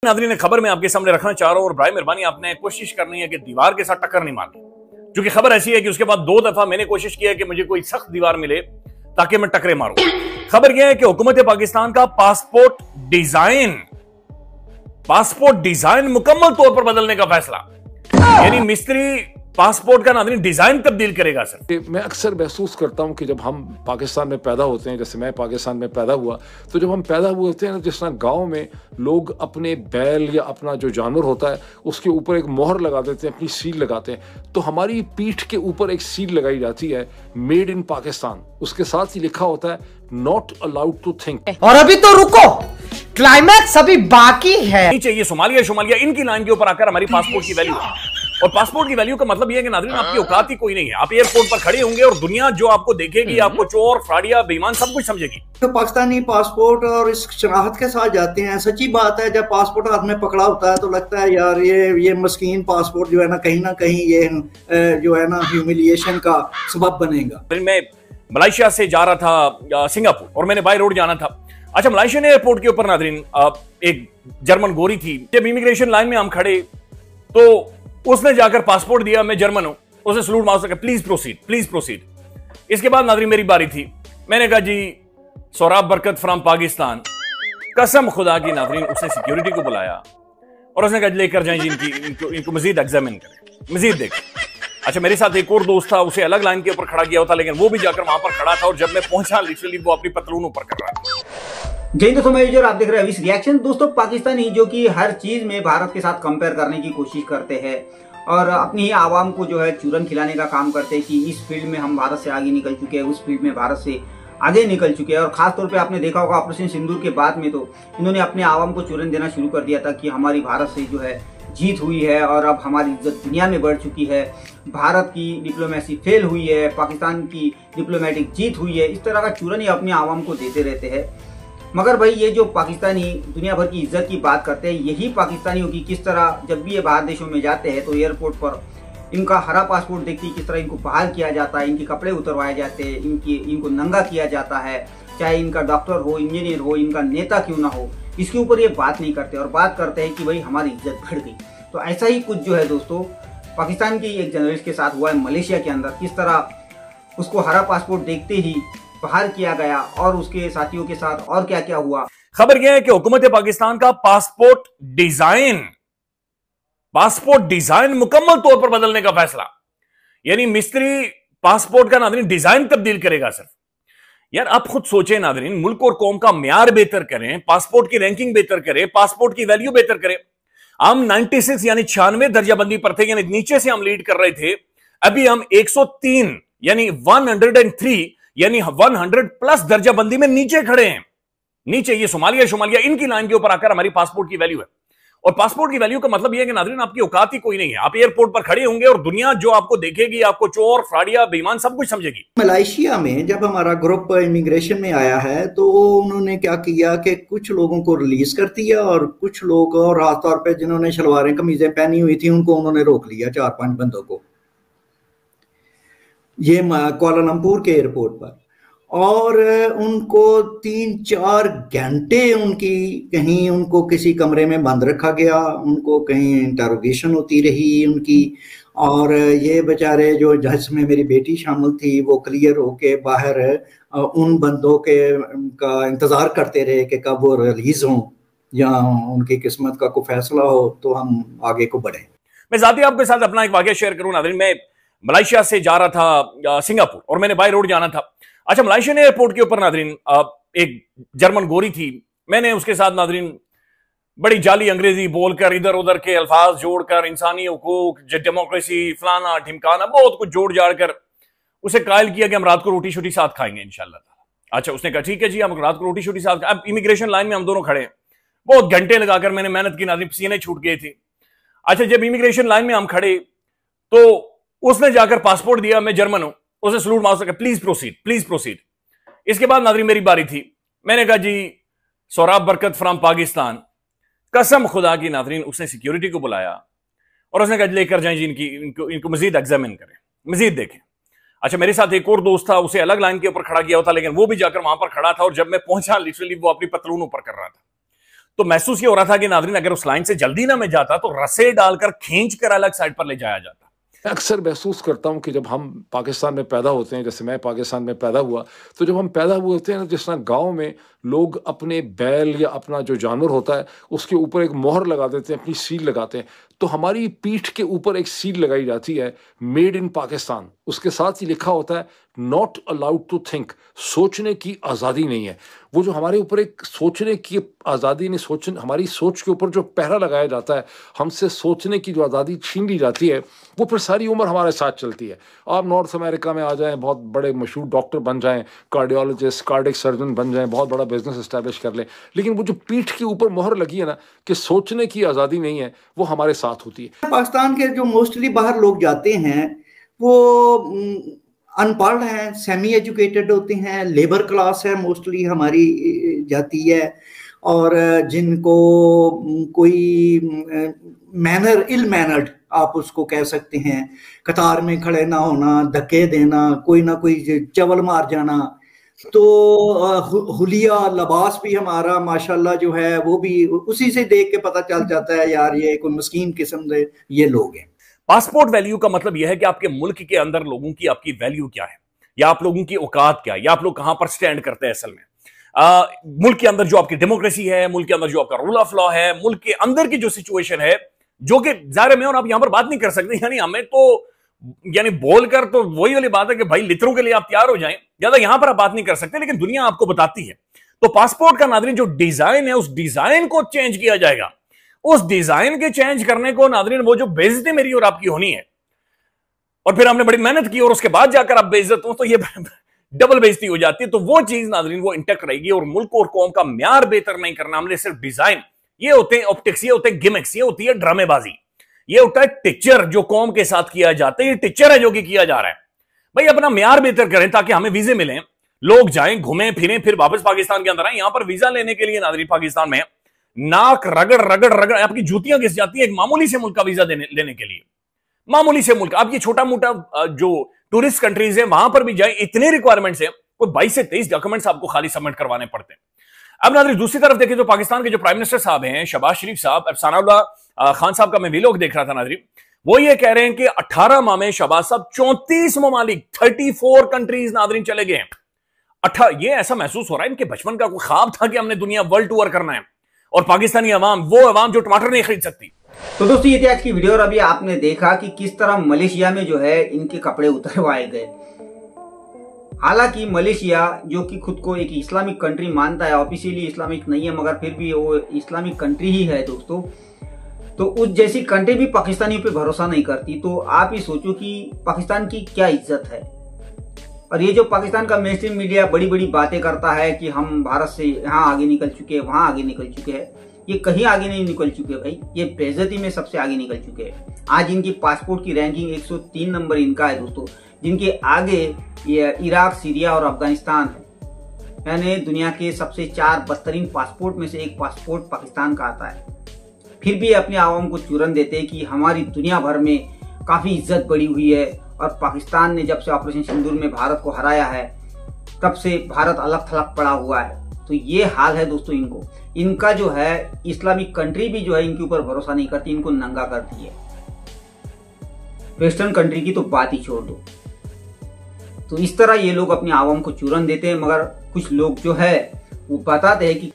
नाज़रीन खबर मैं आपके सामने रखना चाह रहा हूं और बराए मेहरबानी आपने कोशिश करनी है कि दीवार के साथ टक्कर नहीं मारनी, क्योंकि खबर ऐसी है कि उसके बाद 2 दफा मैंने कोशिश की है कि मुझे कोई सख्त दीवार मिले ताकि मैं टक्करे मारूं। खबर यह है कि हुकूमत पाकिस्तान का पासपोर्ट डिजाइन मुकम्मल तौर पर बदलने का फैसला, यानी मिस्त्री पासपोर्ट का नाज़रीन डिजाइन तब्दील करेगा। सर मैं अक्सर महसूस करता हूं कि जब हम पाकिस्तान में पैदा होते हैं, जैसे मैं पाकिस्तान में पैदा हुआ, तो जब हम पैदा हुए होते हैं ना, जिस तरह गाँव में लोग अपने बैल या अपना जो जानवर होता है उसके ऊपर एक मोहर लगा देते हैं, अपनी सील लगाते हैं, तो हमारी पीठ के ऊपर एक सील लगाई जाती है, मेड इन पाकिस्तान। उसके साथ ही लिखा होता है नॉट अलाउड टू थिंक। और अभी तो रुको, क्लाइमैक्स अभी बाकी है। नीचे ये सोमालिया इनकी लाइन के ऊपर आकर हमारी पासपोर्ट की वैल्यू, और पासपोर्ट की वैल्यू का मतलब यह है कि नाज़रीन आपकी औकात ही कोई नहीं है। आप एयरपोर्ट पर खड़े होंगे और दुनिया जो आपको देखेगी आपको चोर, फ्राडिया, बेईमान सब कुछ समझेगी। तो पाकिस्तानी पासपोर्ट और इस शनाख्त के साथ जाते हैं। सच्ची बात है, जब पासपोर्ट हाथ में पकड़ा होता है तो लगता है यार ये मस्कीन पासपोर्ट जो है ना कहीं ये जो है ना ह्यूमिलिएशन का सबब बनेगा। मैं मलेशिया से जा रहा था सिंगापुर और मैंने बाय रोड जाना था। अच्छा, मलेशियन एयरपोर्ट के ऊपर नाज़रीन एक जर्मन गोरी थी। जब इमिग्रेशन लाइन में हम खड़े तो उसने जाकर पासपोर्ट दिया, मैं जर्मन हूं, उसे सलूट मार सके, प्लीज प्रोसीड। इसके बाद नाज़रीन मेरी बारी थी। मैंने कहा जी सौराब बरकत फ्रॉम पाकिस्तान। कसम खुदा की नाज़रीन उसने सिक्योरिटी को बुलाया और उसने कहा लेकर जाएं जी इनको मजीद एग्जामिन करें, मजीद देखें। अच्छा, मेरे साथ एक और दोस्त था, उसे अलग लाइन के ऊपर खड़ा किया होता, लेकिन वो भी जाकर वहां पर खड़ा था और जब मैं पहुंचा लिटरली वो अपनी पतलून ऊपर कर रहा था। जय दोस्तों, मैं विजय, आप देख रहे हैं इस रिएक्शन। दोस्तों, पाकिस्तानी जो कि हर चीज में भारत के साथ कंपेयर करने की कोशिश करते हैं और अपनी ही आवाम को जो है चूरन खिलाने का काम करते हैं कि इस फील्ड में हम भारत से आगे निकल चुके हैं, उस फील्ड में भारत से आगे निकल चुके हैं। और खास तौर पे आपने देखा होगा ऑपरेशन सिंदूर के बाद में तो इन्होंने अपने आवाम को चूरन देना शुरू कर दिया था कि हमारी भारत से जो है जीत हुई है और अब हमारी इज्जत दुनिया में बढ़ चुकी है, भारत की डिप्लोमेसी फेल हुई है, पाकिस्तान की डिप्लोमेटिक जीत हुई है। इस तरह का चूरन ही अपने आवाम को देते रहते हैं। मगर भाई ये जो पाकिस्तानी दुनिया भर की इज्जत की बात करते हैं, यही पाकिस्तानियों की किस तरह जब भी ये बाहर देशों में जाते हैं तो एयरपोर्ट पर इनका हरा पासपोर्ट देखते ही किस तरह इनको बहाल किया जाता है, इनके कपड़े उतरवाए जाते हैं, इनको नंगा किया जाता है, चाहे इनका डॉक्टर हो, इंजीनियर हो, इनका नेता क्यों ना हो, इसके ऊपर ये बात नहीं करते और बात करते हैं कि भाई हमारी इज्जत बढ़ गई। तो ऐसा ही कुछ जो है दोस्तों पाकिस्तान की एक जर्नलिस्ट के साथ हुआ है मलेशिया के अंदर। किस तरह उसको हरा पासपोर्ट देखते ही बाहर किया गया और उसके साथियों के साथ और क्या क्या हुआ। खबर यह है कि हुकूमत पाकिस्तान का पासपोर्ट डिजाइन मुकम्मल तौर पर बदलने का फैसला, यानी मिस्त्री पासपोर्ट का नाज़रीन डिजाइन तब्दील करेगा। सिर्फ यार आप खुद सोचें नाज़रीन, मुल्क और कौम का म्यार बेहतर करें, पासपोर्ट की रैंकिंग बेहतर करें, पासपोर्ट की वैल्यू बेहतर करें। हम 96 यानी 96 दर्जाबंदी पर थे, यानी नीचे से हम लीड कर रहे थे। अभी हम 103 यानी 103 यानी 100 प्लस दर्जाबंदी में नीचे खड़े हैं। नीचे ये सोमालिया इनकी लाइन के ऊपर आकर हमारी पासपोर्ट की वैल्यू है। और पासपोर्ट की वैल्यू का मतलब यह है कि नाज़रीन आपकी औकात ही कोई नहीं है। आप एयरपोर्ट पर खड़े होंगे और दुनिया जो आपको देखेगी आपको चोर, फ्राडिया, बेईमान सब कुछ समझेगी। मलेशिया में जब हमारा ग्रुप इमिग्रेशन में आया है तो उन्होंने क्या किया कि कुछ लोगों को रिलीज कर दिया और कुछ लोग और खास तौर पे जिन्होंने शलवारें कमीजें पहनी हुई थी उनको उन्होंने रोक लिया, 4-5 बंदों को, ये कुआलालंपुर के एयरपोर्ट पर। और उनको 3-4 घंटे कहीं उनको किसी कमरे में बंद रखा गया, उनको कहीं इंटरोगेशन होती रही उनकी। और ये बेचारे जो जिसमें मेरी बेटी शामिल थी वो क्लियर होके बाहर उन बंदों का इंतज़ार करते रहे कि कब वो रिलीज हों या उनकी किस्मत का कोई फैसला हो तो हम आगे को बढ़ें। मैं ज़ाती आपके साथ अपना एक वाकया शेयर करूं नाज़रीन। मैं मलेशिया से जा रहा था सिंगापुर और मैंने बाय रोड जाना था। अच्छा, मलेशियन एयरपोर्ट के ऊपर नाज़रीन एक जर्मन गोरी थी। मैंने उसके साथ नाज़रीन बड़ी जाली अंग्रेजी बोलकर इधर उधर के अल्फाज जोड़कर इंसानी हुकूक, डेमोक्रेसी, फलाना ढिमकाना बहुत कुछ जोड़ जाड़ कर उसे कायल किया कि हम रात को रोटी शोटी साथ खाएंगे इंशाल्लाह। अच्छा, उसने कहा ठीक है जी, हम रात को रोटी शोटी साथ। अब इमिग्रेशन लाइन में हम दोनों खड़े हैं, बहुत घंटे लगाकर मैंने मेहनत की नाज़रीन, पसीने छूट गए थे। अच्छा, जब इमिग्रेशन लाइन में हम खड़े तो उसने जाकर पासपोर्ट दिया, मैं जर्मन हूं, उसे सलूट मार सके, प्लीज प्रोसीड। इसके बाद नाज़रीन मेरी बारी थी। मैंने कहा जी सौराब बरकत फ्रॉम पाकिस्तान। कसम खुदा की नाज़रीन उसने सिक्योरिटी को बुलाया और उसने कहा लेकर जाएं जी इनको मजीद एग्जामिन करें, मजीद देखें। अच्छा, मेरे साथ एक और दोस्त था, उसे अलग लाइन के ऊपर खड़ा किया होता, लेकिन वो भी जाकर वहां पर खड़ा था और जब मैं पहुंचा लिटरली वो अपनी पतलून ऊपर कर रहा था। तो महसूस ये हो रहा था कि नाज़रीन अगर उस लाइन से जल्दी ना मैं जाता तो रस्से डालकर खींच कर अलग साइड पर ले जाया जाता। अक्सर महसूस करता हूँ कि जब हम पाकिस्तान में पैदा होते हैं, जैसे मैं पाकिस्तान में पैदा हुआ, तो जब हम पैदा हुए होते हैं ना, जिस तरह गाँव में लोग अपने बैल या अपना जो जानवर होता है उसके ऊपर एक मोहर लगा देते हैं, अपनी सील लगाते हैं, तो हमारी पीठ के ऊपर एक सील लगाई जाती है, मेड इन पाकिस्तान। उसके साथ ही लिखा होता है नॉट अलाउड टू थिंक, सोचने की आज़ादी नहीं है। वो जो हमारे ऊपर एक सोचने की आज़ादी नहीं, सोचने, हमारी सोच के ऊपर जो पहरा लगाया जाता है, हमसे सोचने की जो आज़ादी छीन ली जाती है, वो फिर सारी उम्र हमारे साथ चलती है। आप नॉर्थ अमेरिका में आ जाएं, बहुत बड़े मशहूर डॉक्टर बन जाएं, कार्डियोलॉजिस्ट, कार्डियक सर्जन बन जाएं, बहुत बड़ा बिजनेस एस्टैब्लिश कर लें, लेकिन वो जो पीठ के ऊपर मोहर लगी है ना कि सोचने की आज़ादी नहीं है, वो हमारे साथ होती है। पाकिस्तान के जो मोस्टली बाहर लोग जाते हैं वो अनपढ़ हैं, सेमी एजुकेटेड होते हैं, लेबर क्लास है मोस्टली हमारी जाती है, और जिनको कोई मैनर, इल मैनर्ड आप उसको कह सकते हैं, कतार में खड़े ना होना, धक्के देना, कोई ना कोई चवल मार जाना, तो हुलिया लिबास भी हमारा माशाल्लाह जो है वो भी उसी से देख के पता चल जाता है यार ये कोई मस्कीन किस्म के ये लोग हैं। पासपोर्ट वैल्यू का मतलब यह है कि आपके मुल्क के अंदर लोगों की आपकी वैल्यू क्या है, या आप लोगों की औकात क्या है, या आप लोग कहां पर स्टैंड करते हैं असल में। मुल्क के अंदर जो आपकी डेमोक्रेसी है, मुल्क के अंदर जो आपका रूल ऑफ लॉ है, मुल्क के अंदर की जो सिचुएशन है, जो कि जाहिर में और आप यहां पर बात नहीं कर सकते, यानी हमें तो यानी बोलकर तो वही वाली बात है कि भाई लिटरों के लिए आप तैयार हो जाएं, ज्यादा यहां पर आप बात नहीं कर सकते, लेकिन दुनिया आपको बताती है। तो पासपोर्ट का नाज़रीन जो डिजाइन है, उस डिजाइन को चेंज किया जाएगा। उस डिजाइन के चेंज करने को नाज़रीन वो जो बेइज्जती मेरी और आपकी होनी है, और फिर हमने बड़ी मेहनत की और उसके बाद जाकर आप बेइज्जत हो, तो ये डबल बेइज्जती हो जाती है। तो वो चीज नाज़रीन वो इंटैक्ट रहेगी, और मुल्क और कौम का म्यार बेहतर नहीं करना, हमने सिर्फ डिजाइन, ये होते हैं ऑप्टिक्स, ये होते हैं गिमिक्स, ये होती है ड्रामेबाजी, ये होता है टिचर जो कौम के साथ किया जाता है। ये टिचर है जो कि किया जा रहा है। भाई अपना म्यार बेहतर करें ताकि हमें वीजे मिलें, लोग जाएं, घूमें फिरें, फिर वापस पाकिस्तान के अंदर आए। यहां पर वीजा लेने के लिए नाज़रीन पाकिस्तान में नाक रगड़ रगड़ रगड़ आपकी जूतियां घिस जाती है एक मामूली से मुल्क का वीजा लेने के लिए। मामूली से मुल्क, आप ये छोटा मोटा जो टूरिस्ट कंट्रीज है वहां पर भी जाए, इतने रिक्वायरमेंट्स है, कोई 22 से 23 डॉक्यूमेंट्स आपको खाली सबमिट करवाने पड़ते हैं। अब नाज़रीन दूसरी तरफ देखें तो पाकिस्तान के जो प्राइम मिनिस्टर साहब हैं, शहबाज शरीफ साहब, अफसाना खान साहब का मैं वीलॉग देख रहा था नाज़रीन, वो ये कह रहे हैं कि 18 माह में शहबाज साहब 34 ममालिक 34 कंट्रीज नाज़रीन चले गए हैं। ये ऐसा महसूस हो रहा है इनके बचपन का कोई ख्वाब था कि हमने दुनिया वर्ल्ड टूर करना है, और पाकिस्तानी अवाम वो अवाम जो टमाटर नहीं खरीद सकती। तो दोस्तों ये थी आज की वीडियो, और अभी आपने देखा कि किस तरह मलेशिया में जो है इनके कपड़े उतरवाए गए। हालांकि मलेशिया जो कि खुद को एक इस्लामिक कंट्री मानता है, ऑफिशियली इस्लामिक नहीं है मगर फिर भी वो इस्लामिक कंट्री ही है दोस्तों, तो उस जैसी कंट्री भी पाकिस्तानियों पे भरोसा नहीं करती। तो आप ही सोचो कि पाकिस्तान की क्या इज्जत है। और ये जो पाकिस्तान का मेनस्ट्रीम मीडिया बड़ी बड़ी बातें करता है कि हम भारत से यहाँ आगे निकल चुके हैं, वहां आगे निकल चुके हैं, ये कहीं आगे नहीं निकल चुके भाई, ये बेइज्जती में सबसे आगे निकल चुके हैं। आज इनकी पासपोर्ट की रैंकिंग 103 नंबर इनका है दोस्तों, जिनके आगे ये इराक, सीरिया और अफगानिस्तान है। यानी दुनिया के सबसे 4 बदतरीन पासपोर्ट में से एक पासपोर्ट पाकिस्तान का आता है। फिर भी अपने आवाम को चूरन देते हैं कि हमारी दुनिया भर में काफी इज्जत बढ़ी हुई है, और पाकिस्तान ने जब से ऑपरेशन सिंदूर में भारत को हराया है तब से भारत अलग थलग पड़ा हुआ है। तो ये हाल है दोस्तों इनका जो है इस्लामिक कंट्री भी जो है इनके ऊपर भरोसा नहीं करती, इनको नंगा करती है। वेस्टर्न कंट्री की तो बात ही छोड़ दो। तो इस तरह ये लोग अपने आवाम को चूरन देते हैं, मगर कुछ लोग जो है वो बताते हैं कि